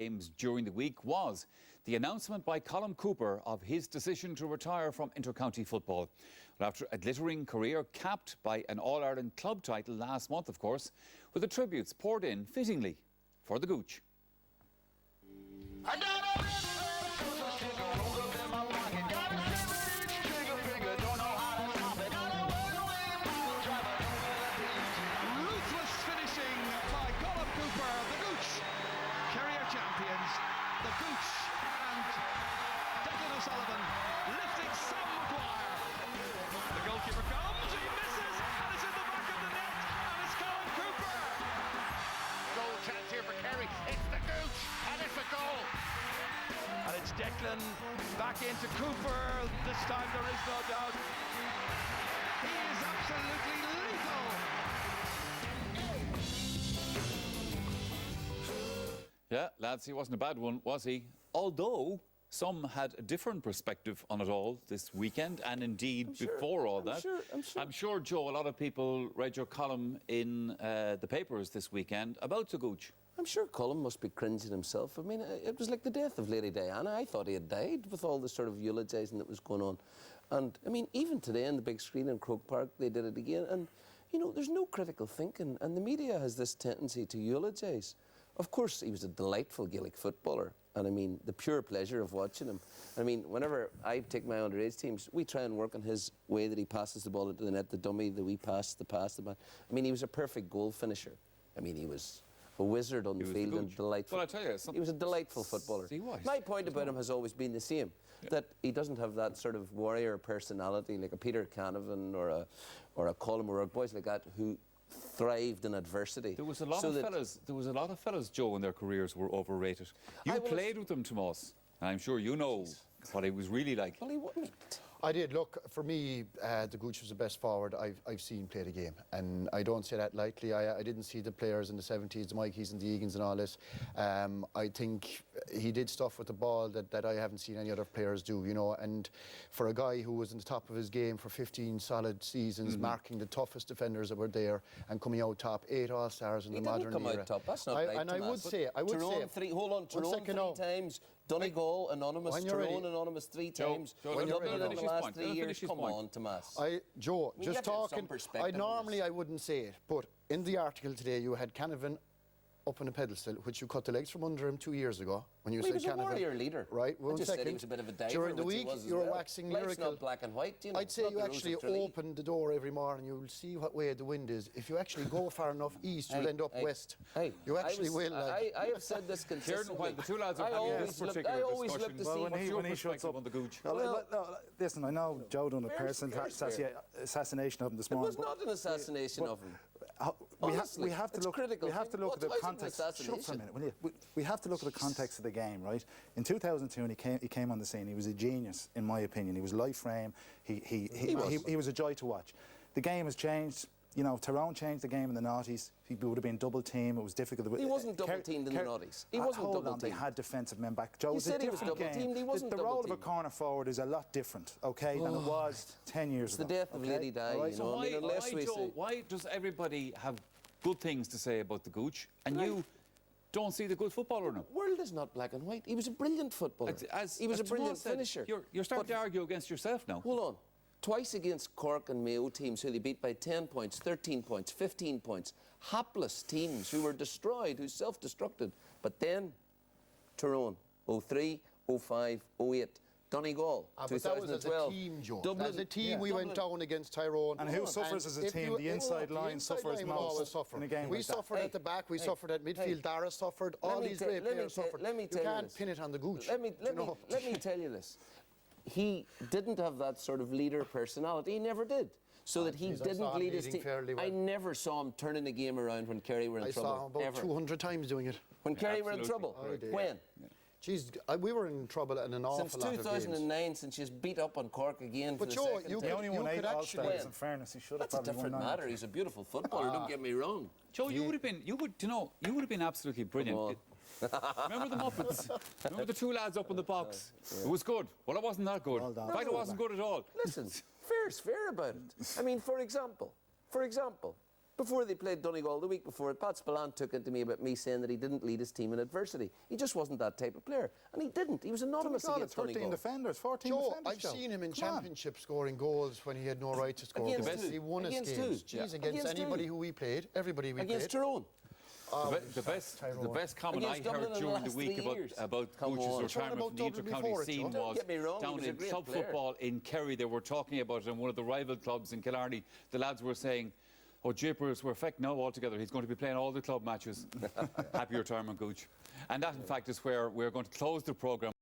games during the week was the announcement by Colm Cooper of his decision to retire from intercounty football. Well, after a glittering career capped by an All-Ireland club title last month, of course, with the tributes poured in fittingly for the Gooch. Champions, the Gooch and Declan O'Sullivan lifting Sam Maguire. The goalkeeper comes, he misses, and it's in the back of the net, and it's Colm Cooper. Goal chance here for Kerry. It's the Gooch, and it's a goal. And it's Declan back into Cooper. This time there is no doubt. He is absolutely lethal. Yeah, lads, he wasn't a bad one, was he? Although some had a different perspective on it all this weekend, and indeed before all that. I'm sure, Joe, a lot of people read your column in the papers this weekend about the Gooch. I'm sure Colm must be cringing himself. I mean, it was like the death of Lady Diana. I thought he had died with all the sort of eulogising that was going on. And, I mean, even today on the big screen in Croke Park, they did it again. And, you know, there's no critical thinking. And the media has this tendency to eulogise. Of course, he was a delightful Gaelic footballer. And, I mean, the pure pleasure of watching him. I mean, whenever I take my underage teams, we try and work on his way that he passes the ball into the net, the dummy, the wee pass, the pass, the back. I mean, he was a perfect goal finisher. I mean, he was a wizard on the field and delightful. Well, I tell you, he was a delightful footballer. He was. My point about him has always been the same, that he doesn't have that sort of warrior personality like a Peter Canavan or a Colm or boys like that who thrived in adversity. There was a lot of fellas, Joe, in their careers were overrated. You played with him, Tomas, and I'm sure you know what he was really like. Well, he wouldn't. I did. Look, for me, the Gooch was the best forward I've seen play the game. And I don't say that lightly. I didn't see the players in the 70s, the Mikeys and the Egans and all this. I think he did stuff with the ball that I haven't seen any other players do, you know. And for a guy who was in the top of his game for 15 solid seasons, marking the toughest defenders that were there and coming out top, 8 All-Stars in the modern era. He didn't come out top. That's not right, and I would say... Tyrone three times. Donegal, anonymous, Tyrone, anonymous 3 times. When you're in the last 3 years, come on, Tomas. Joe, just talking, normally I wouldn't say it, but in the article today you had Canavan up on a pedestal, which you cut the legs from under him 2 years ago. When you said Canavan, he was a warrior leader. Right, one just second. said he was a bit of a diver. During the week, you were waxing lyrical. Life's not black and white, you know. I'd say you actually open the door every morning, you'll see what way the wind is. If you actually go far enough east, you'll end up west. You actually will. I have said this consistently. The two lads are having this particular discussion. When he shuts up on the Gooch. No, listen, I know Joe done a personal assassination of him this morning. It was not an assassination of him. We have to look at the context. Shut up for a minute, will you? We have to look at the context of the game, right? In 2002, when he came on the scene, he was a genius, in my opinion. He was life frame. He was a joy to watch. The game has changed. You know, Tyrone changed the game in the noughties. He would have been double team. It was difficult. He wasn't double teamed in the noughties. He wasn't double teamed. They had defensive men back. Joe, you said he was double teamed. He wasn't double teamed. The role of a corner forward is a lot different, okay, than it was 10 years ago. It's the death of Lady Di. Right, you know, so why does everybody have good things to say about the Gooch, and you don't see the good footballer now? The world is not black and white. He was a brilliant footballer. He was a brilliant finisher. You're starting to argue against yourself now. Hold on. Twice against Cork and Mayo teams who they beat by 10 points, 13 points, 15 points. Hapless teams who were destroyed, who self-destructed. But then, Tyrone, 03, 05, 08. Donegal, 2012. But that was as a team, Joe. Dublin, as a team, we went down against Tyrone. And who suffers as a team? The inside line suffers most in a game We suffered at the back, we suffered at midfield, Dara suffered, all these great players suffered. You can't pin it on the Gooch. Let me tell you this. He didn't have that sort of leader personality. He never did. So that he didn't lead his team. I never saw him turning the game around when Kerry were in trouble. I saw him about 200 times doing it. When Kerry were in trouble? When? Jeez, we were in trouble in an awful lot of games. Since 2009, since she's beat up on Cork again for the Joe, second time. He only won 8 All-Stars, in fairness. He should have That's a different matter. He's a beautiful footballer, don't get me wrong. Joe, you would have been absolutely brilliant. Remember the Muppets? Remember the 2 lads up in the box? It was good. Well, it wasn't that good. In fact, it wasn't good at all. Listen, fair's fair about it. I mean, for example, Before they played Donegal the week before, Pat Spillane took it to me about me saying that he didn't lead his team in adversity. He just wasn't that type of player. And he didn't. He was anonymous against 13 Donegal. defenders, 14 Joe, defenders. I've seen him in championship scoring goals when he had no right to score Against goals. who? He won us Against games. who? Jeez, Yeah. against Against anybody who? who we played, everybody we Against played. Tyrone. The best comment I Against Dublin heard in the during the last week 3 years. about Come Gooch's on. retirement from the Dublin Intercounty before it, scene Joe. Don't was get me wrong, he down was a in great club player. football in Kerry. They were talking about it in one of the rival clubs in Killarney. The lads were saying, oh, jeepers, we're feck now altogether. He's going to be playing all the club matches. Happy retirement, Gooch. And that, in fact, is where we're going to close the programme.